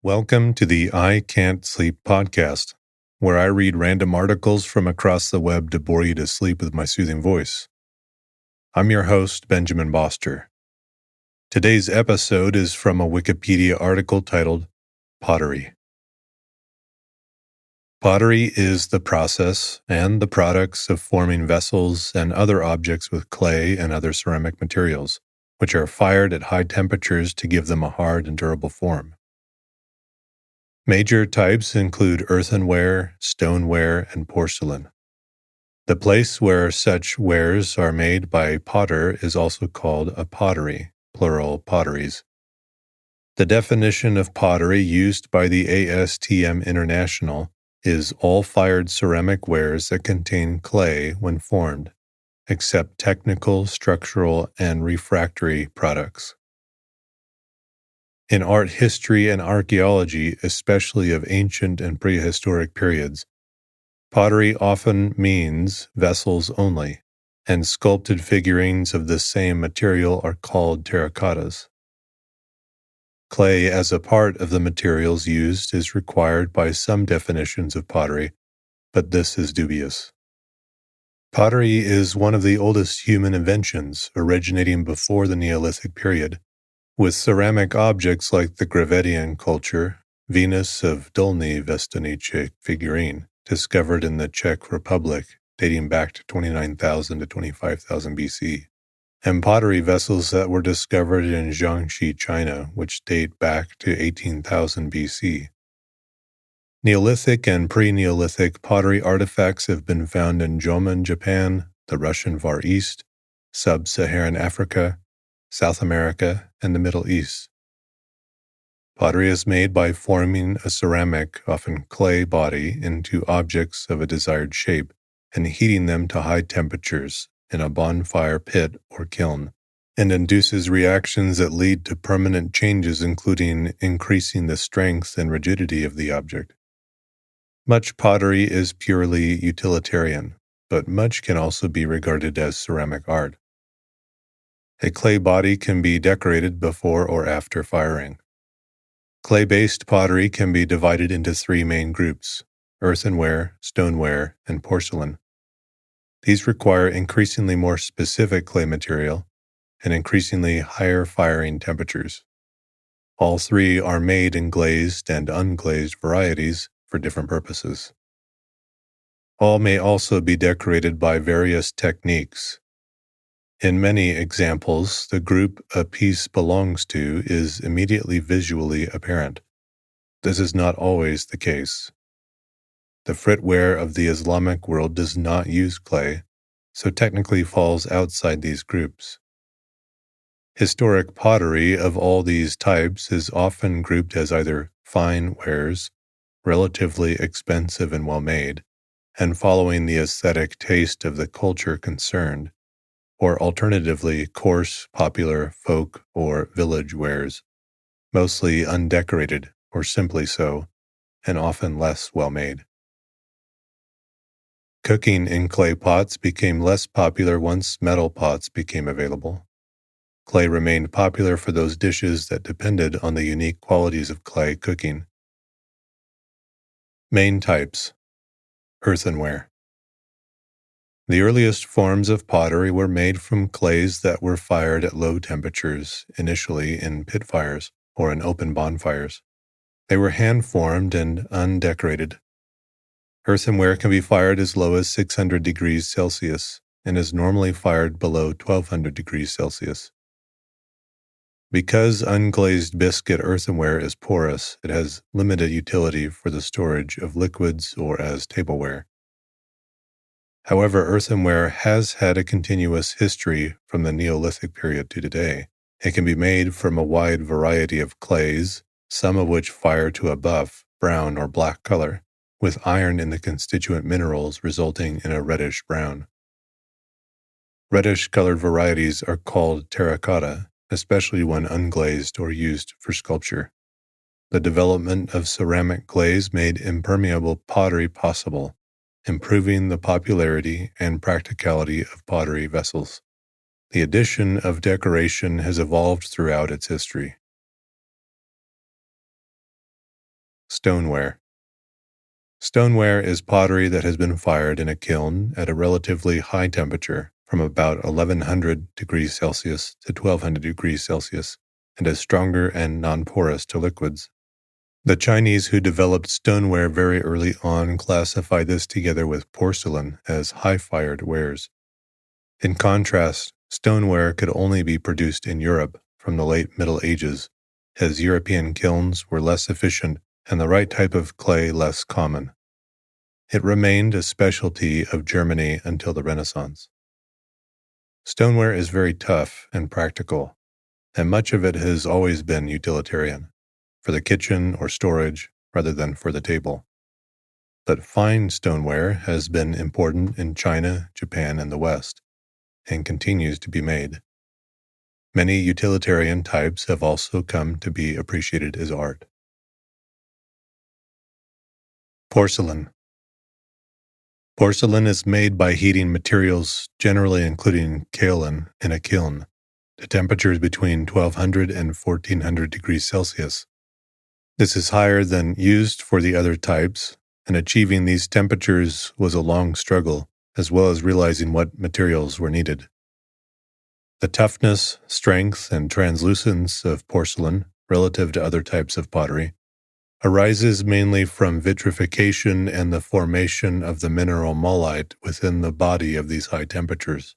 Welcome to the I Can't Sleep podcast, where I read random articles from across the web to bore you to sleep with my soothing voice. I'm your host, Benjamin Boster. Today's episode is from a Wikipedia article titled Pottery. Pottery is the process and the products of forming vessels and other objects with clay and other ceramic materials, which are fired at high temperatures to give them a hard and durable form. Major types include earthenware, stoneware, and porcelain. The place where such wares are made by a potter is also called a pottery, plural potteries. The definition of pottery used by the ASTM International is all fired ceramic wares that contain clay when formed, except technical, structural, and refractory products. In art history and archaeology, especially of ancient and prehistoric periods, pottery often means vessels only, and sculpted figurines of the same material are called terracottas. Clay as a part of the materials used is required by some definitions of pottery, but this is dubious. Pottery is one of the oldest human inventions, originating before the Neolithic period, with ceramic objects like the Gravettian culture, Venus of Dolní Věstonice figurine, discovered in the Czech Republic, dating back to 29,000 to 25,000 BC, and pottery vessels that were discovered in Jiangxi, China, which date back to 18,000 BC. Neolithic and pre-Neolithic pottery artifacts have been found in Jomon, Japan, the Russian Far East, Sub-Saharan Africa, South America, and the Middle East. Pottery is made by forming a ceramic, often clay body into objects of a desired shape and heating them to high temperatures in a bonfire pit or kiln, and induces reactions that lead to permanent changes, including increasing the strength and rigidity of the object. Much pottery is purely utilitarian, but much can also be regarded as ceramic art. A clay body can be decorated before or after firing. Clay-based pottery can be divided into three main groups: earthenware, stoneware, and porcelain. These require increasingly more specific clay material and increasingly higher firing temperatures. All three are made in glazed and unglazed varieties for different purposes. All may also be decorated by various techniques. In many examples, the group a piece belongs to is immediately visually apparent. This is not always the case. The fritware of the Islamic world does not use clay, so technically falls outside these groups. Historic pottery of all these types is often grouped as either fine wares, relatively expensive and well-made, and following the aesthetic taste of the culture concerned, or alternatively coarse, popular, folk, or village wares, mostly undecorated or simply so, and often less well-made. Cooking in clay pots became less popular once metal pots became available. Clay remained popular for those dishes that depended on the unique qualities of clay cooking. Main types: earthenware. The earliest forms of pottery were made from clays that were fired at low temperatures, initially in pit fires or in open bonfires. They were hand-formed and undecorated. Earthenware can be fired as low as 600 degrees Celsius and is normally fired below 1200 degrees Celsius. Because unglazed biscuit earthenware is porous, it has limited utility for the storage of liquids or as tableware. However, earthenware has had a continuous history from the Neolithic period to today. It can be made from a wide variety of clays, some of which fire to a buff, brown, or black color, with iron in the constituent minerals resulting in a reddish brown. Reddish-colored varieties are called terracotta, especially when unglazed or used for sculpture. The development of ceramic glaze made impermeable pottery possible, improving the popularity and practicality of pottery vessels. The addition of decoration has evolved throughout its history. Stoneware. Stoneware is pottery that has been fired in a kiln at a relatively high temperature, from about 1100 degrees Celsius to 1200 degrees Celsius, and is stronger and non-porous to liquids. The Chinese who developed stoneware very early on classified this together with porcelain as high-fired wares. In contrast, stoneware could only be produced in Europe from the late Middle Ages, as European kilns were less efficient and the right type of clay less common. It remained a specialty of Germany until the Renaissance. Stoneware is very tough and practical, and much of it has always been utilitarian, for the kitchen or storage rather than for the table. But fine stoneware has been important in China, Japan, and the West, and continues to be made. Many utilitarian types have also come to be appreciated as art. Porcelain. Porcelain is made by heating materials, generally including kaolin, in a kiln, to temperatures between 1200 and 1400 degrees Celsius. This is higher than used for the other types, and achieving these temperatures was a long struggle, as well as realizing what materials were needed. The toughness, strength, and translucence of porcelain, relative to other types of pottery, arises mainly from vitrification and the formation of the mineral mullite within the body of these high temperatures.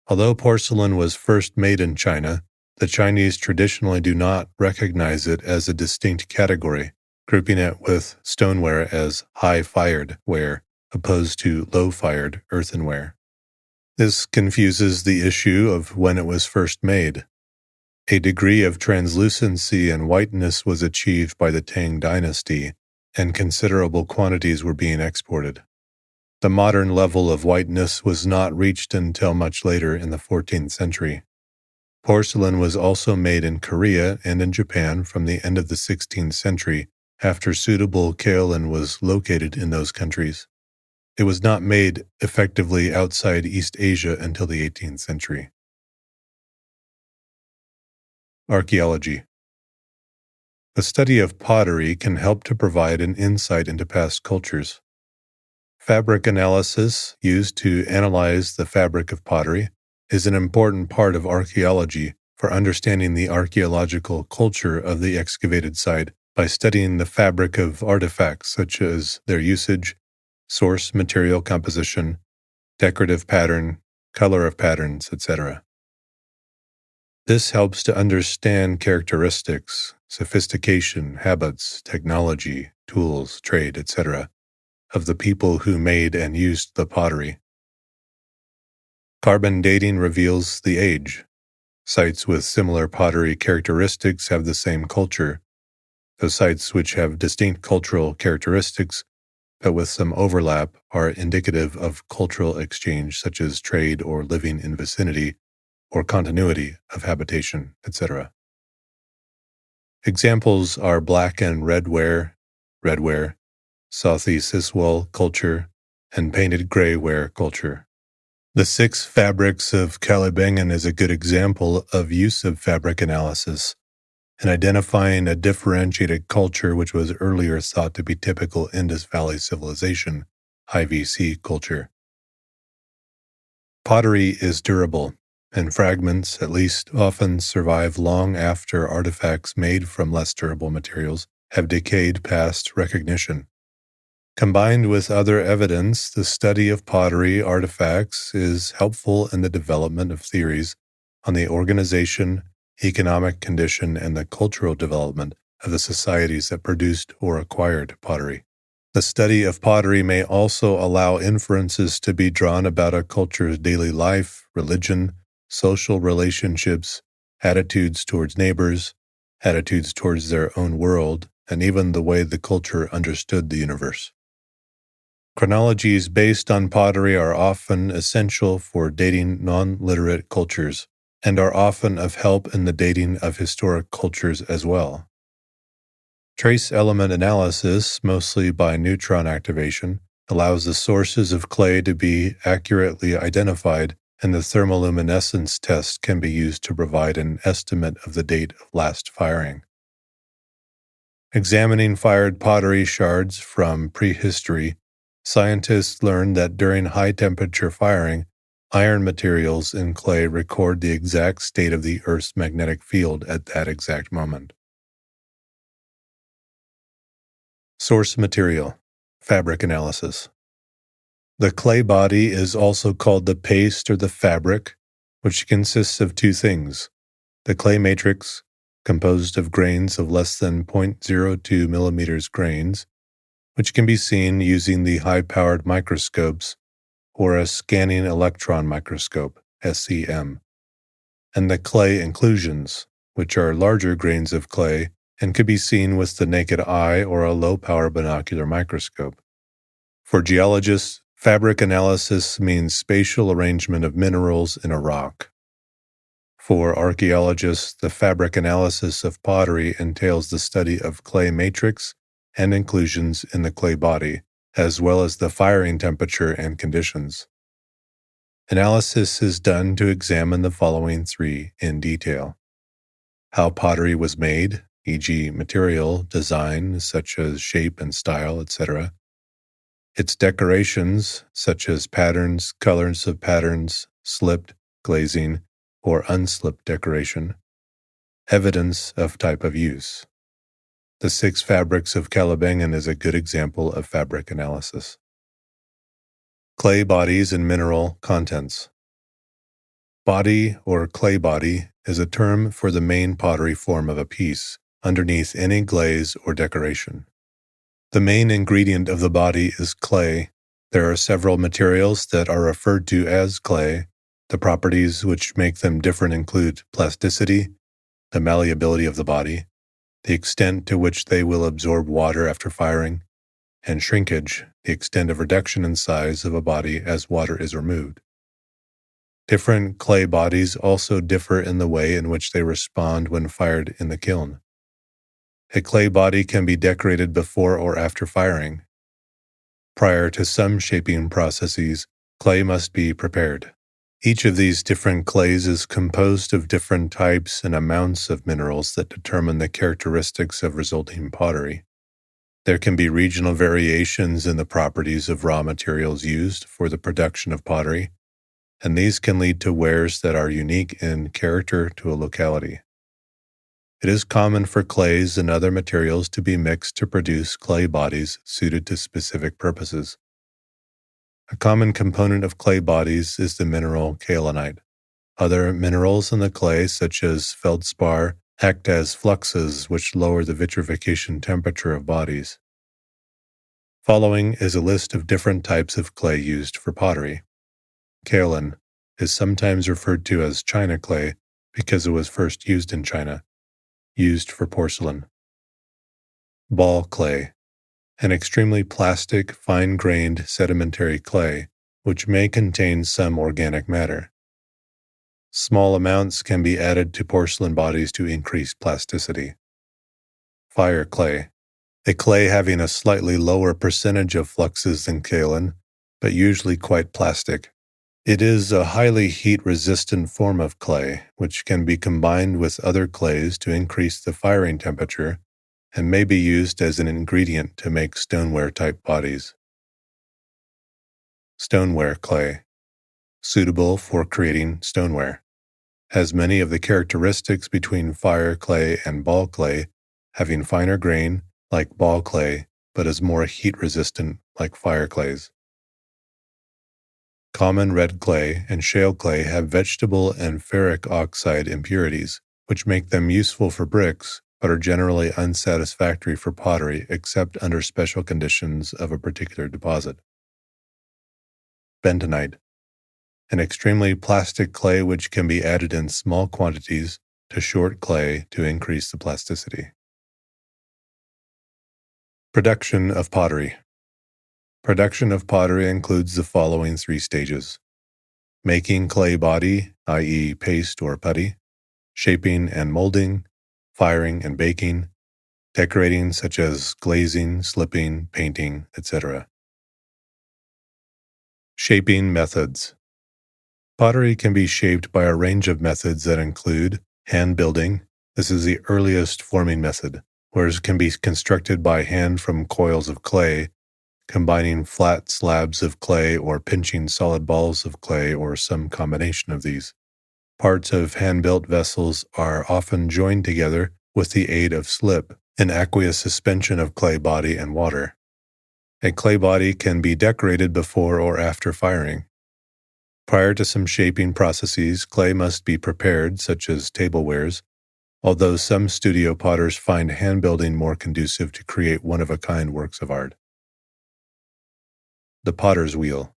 Although porcelain was first made in China, the Chinese traditionally do not recognize it as a distinct category, grouping it with stoneware as high-fired ware, opposed to low-fired earthenware. This confuses the issue of when it was first made. A degree of translucency and whiteness was achieved by the Tang dynasty, and considerable quantities were being exported. The modern level of whiteness was not reached until much later in the 14th century. Porcelain was also made in Korea and in Japan from the end of the 16th century, after suitable kaolin was located in those countries. It was not made effectively outside East Asia until the 18th century. Archaeology. The study of pottery can help to provide an insight into past cultures. Fabric analysis, used to analyze the fabric of pottery, is an important part of archaeology for understanding the archaeological culture of the excavated site by studying the fabric of artifacts such as their usage, source material composition, decorative pattern, color of patterns, etc. This helps to understand characteristics, sophistication, habits, technology, tools, trade, etc. of the people who made and used the pottery. Carbon dating reveals the age. Sites with similar pottery characteristics have the same culture. Those sites which have distinct cultural characteristics, but with some overlap, are indicative of cultural exchange such as trade or living in vicinity, or continuity of habitation, etc. Examples are black and redware, Southi Siswal culture, and painted gray ware culture. The 6 fabrics of Kalibengan is a good example of use of fabric analysis in identifying a differentiated culture which was earlier thought to be typical Indus Valley Civilization, IVC culture. Pottery is durable, and fragments, at least, often survive long after artifacts made from less durable materials have decayed past recognition. Combined with other evidence, the study of pottery artifacts is helpful in the development of theories on the organization, economic condition, and the cultural development of the societies that produced or acquired pottery. The study of pottery may also allow inferences to be drawn about a culture's daily life, religion, social relationships, attitudes towards neighbors, attitudes towards their own world, and even the way the culture understood the universe. Chronologies based on pottery are often essential for dating non-literate cultures, and are often of help in the dating of historic cultures as well. Trace element analysis, mostly by neutron activation, allows the sources of clay to be accurately identified, and the thermoluminescence test can be used to provide an estimate of the date of last firing. Examining fired pottery shards from prehistory, scientists learned that during high-temperature firing, iron materials in clay record the exact state of the Earth's magnetic field at that exact moment. Source material: fabric analysis. The clay body is also called the paste or the fabric, which consists of two things: the clay matrix, composed of grains of less than 0.02 millimeters grains, which can be seen using the high-powered microscopes or a scanning electron microscope, SEM, and the clay inclusions, which are larger grains of clay and could be seen with the naked eye or a low-power binocular microscope. For geologists, fabric analysis means spatial arrangement of minerals in a rock. For archaeologists, the fabric analysis of pottery entails the study of clay matrix and inclusions in the clay body, as well as the firing temperature and conditions. Analysis is done to examine the following three in detail: how pottery was made, e.g., material, design, such as shape and style, etc., its decorations, such as patterns, colors of patterns, slipped, glazing, or unslipped decoration, evidence of type of use. The 6 fabrics of Calibangan is a good example of fabric analysis. Clay bodies and mineral contents. Body or clay body is a term for the main pottery form of a piece, underneath any glaze or decoration. The main ingredient of the body is clay. There are several materials that are referred to as clay. The properties which make them different include plasticity, the malleability of the body, the extent to which they will absorb water after firing, and shrinkage, the extent of reduction in size of a body as water is removed. Different clay bodies also differ in the way in which they respond when fired in the kiln. A clay body can be decorated before or after firing. Prior to some shaping processes, clay must be prepared. Each of these different clays is composed of different types and amounts of minerals that determine the characteristics of resulting pottery. There can be regional variations in the properties of raw materials used for the production of pottery, and these can lead to wares that are unique in character to a locality. It is common for clays and other materials to be mixed to produce clay bodies suited to specific purposes. A common component of clay bodies is the mineral kaolinite. Other minerals in the clay, such as feldspar, act as fluxes which lower the vitrification temperature of bodies. Following is a list of different types of clay used for pottery. Kaolin is sometimes referred to as China clay because it was first used in China, used for porcelain. Ball clay, an extremely plastic, fine-grained sedimentary clay, which may contain some organic matter. Small amounts can be added to porcelain bodies to increase plasticity. Fire clay, a clay having a slightly lower percentage of fluxes than kaolin, but usually quite plastic. It is a highly heat-resistant form of clay, which can be combined with other clays to increase the firing temperature and may be used as an ingredient to make stoneware-type bodies. Stoneware clay, suitable for creating stoneware, has many of the characteristics between fire clay and ball clay, having finer grain, like ball clay, but is more heat-resistant, like fire clays. Common red clay and shale clay have vegetable and ferric oxide impurities, which make them useful for bricks, but are generally unsatisfactory for pottery except under special conditions of a particular deposit. Bentonite, an extremely plastic clay which can be added in small quantities to short clay to increase the plasticity. Production of pottery. Production of pottery includes the following 3 stages: making clay body, i.e. paste or putty, shaping and molding, firing and baking, decorating such as glazing, slipping, painting, etc. Shaping methods. Pottery can be shaped by a range of methods that include hand building. This is the earliest forming method, Wares can be constructed by hand from coils of clay, combining flat slabs of clay or pinching solid balls of clay or some combination of these. Parts of hand-built vessels are often joined together with the aid of slip, an aqueous suspension of clay body and water. A clay body can be decorated before or after firing. Prior to some shaping processes, clay must be prepared, such as tablewares, although some studio potters find hand-building more conducive to create one-of-a-kind works of art. The potter's wheel.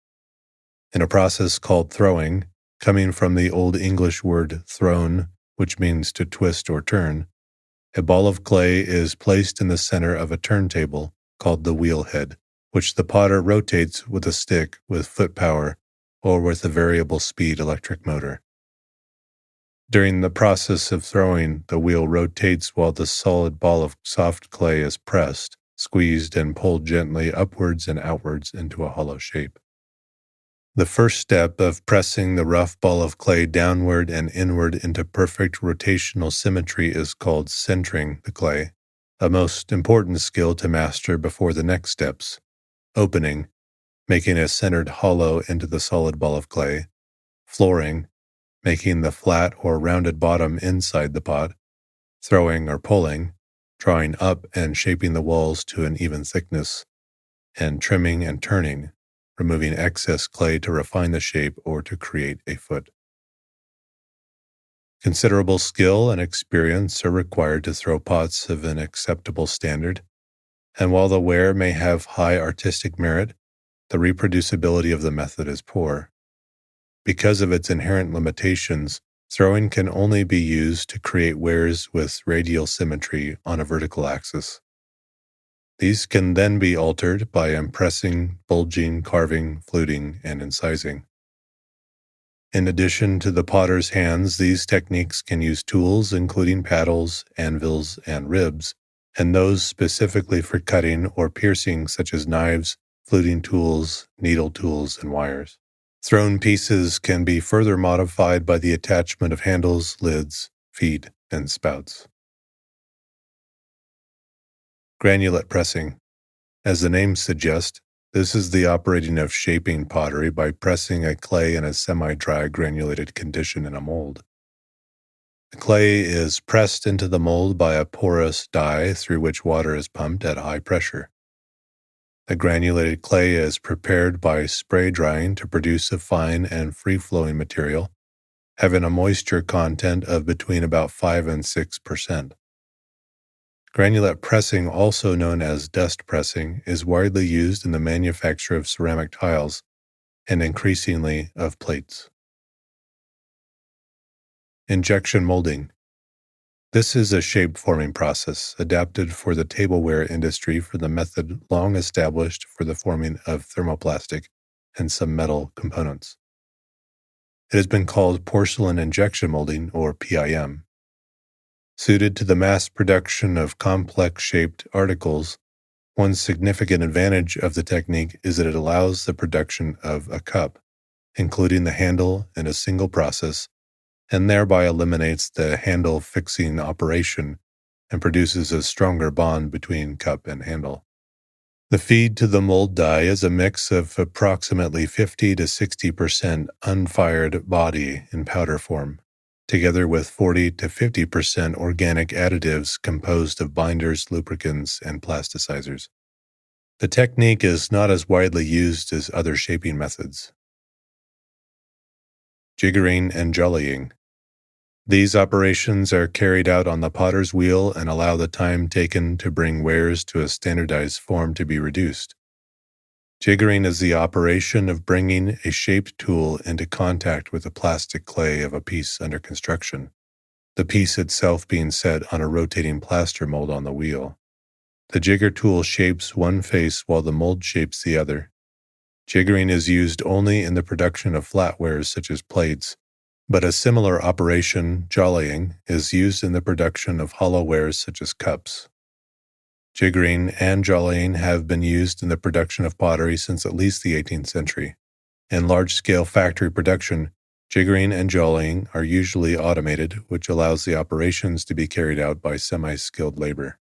In a process called throwing, coming from the Old English word thrown, which means to twist or turn, a ball of clay is placed in the center of a turntable called the wheel head, which the potter rotates with a stick with foot power or with a variable speed electric motor. During the process of throwing, the wheel rotates while the solid ball of soft clay is pressed, squeezed, and pulled gently upwards and outwards into a hollow shape. The first step of pressing the rough ball of clay downward and inward into perfect rotational symmetry is called centering the clay, a most important skill to master before the next steps: opening, making a centered hollow into the solid ball of clay; flooring, making the flat or rounded bottom inside the pot; throwing or pulling, drawing up and shaping the walls to an even thickness; and trimming and turning, removing excess clay to refine the shape or to create a foot. Considerable skill and experience are required to throw pots of an acceptable standard, and while the ware may have high artistic merit, the reproducibility of the method is poor. Because of its inherent limitations, throwing can only be used to create wares with radial symmetry on a vertical axis. These can then be altered by impressing, bulging, carving, fluting, and incising. In addition to the potter's hands, these techniques can use tools including paddles, anvils, and ribs, and those specifically for cutting or piercing such as knives, fluting tools, needle tools, and wires. Thrown pieces can be further modified by the attachment of handles, lids, feet, and spouts. Granulate pressing. As the name suggests, this is the operating of shaping pottery by pressing a clay in a semi-dry granulated condition in a mold. The clay is pressed into the mold by a porous die through which water is pumped at high pressure. The granulated clay is prepared by spray drying to produce a fine and free-flowing material, having a moisture content of between about 5 and 6%. Granulate pressing, also known as dust pressing, is widely used in the manufacture of ceramic tiles and increasingly of plates. Injection molding. This is a shape-forming process adapted for the tableware industry for the method long established for the forming of thermoplastic and some metal components. It has been called porcelain injection molding, or PIM. Suited to the mass production of complex-shaped articles, one significant advantage of the technique is that it allows the production of a cup, including the handle, in a single process, and thereby eliminates the handle fixing operation and produces a stronger bond between cup and handle. The feed to the mold die is a mix of approximately 50 to 60% unfired body in powder form, together with 40 to 50% organic additives composed of binders, lubricants, and plasticizers. The technique is not as widely used as other shaping methods. Jiggering and jollying. These operations are carried out on the potter's wheel and allow the time taken to bring wares to a standardized form to be reduced. Jiggering is the operation of bringing a shaped tool into contact with the plastic clay of a piece under construction, the piece itself being set on a rotating plaster mold on the wheel. The jigger tool shapes one face while the mold shapes the other. Jiggering is used only in the production of flatwares such as plates, but a similar operation, jollying, is used in the production of hollowwares such as cups. Jiggering and jollying have been used in the production of pottery since at least the 18th century. In large-scale factory production, jiggering and jollying are usually automated, which allows the operations to be carried out by semi-skilled labor.